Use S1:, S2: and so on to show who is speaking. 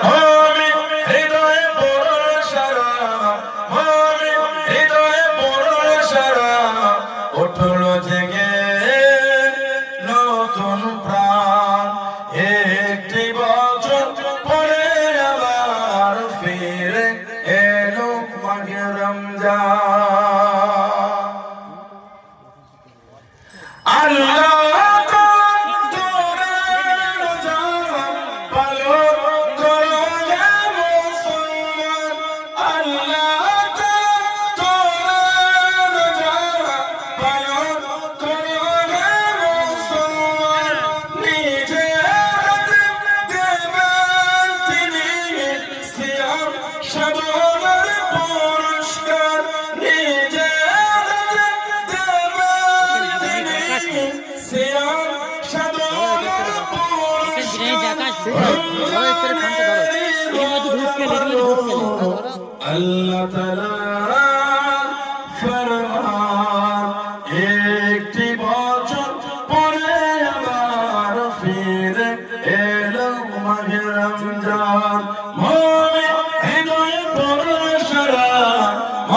S1: মুমিন হৃদয়ে বড় সারা, মুমিন হৃদয়ে বড় সারা, উঠলো জেগে নতুন প্রাণ। একটি বছর পরে আবার ফিরে এলো মাহে রমজান। আল্লাহ আল্লাহ তাআলা ফরমান, একটি বছর পরে আবার ফিরে এলো মাহে রমজান। মুমিন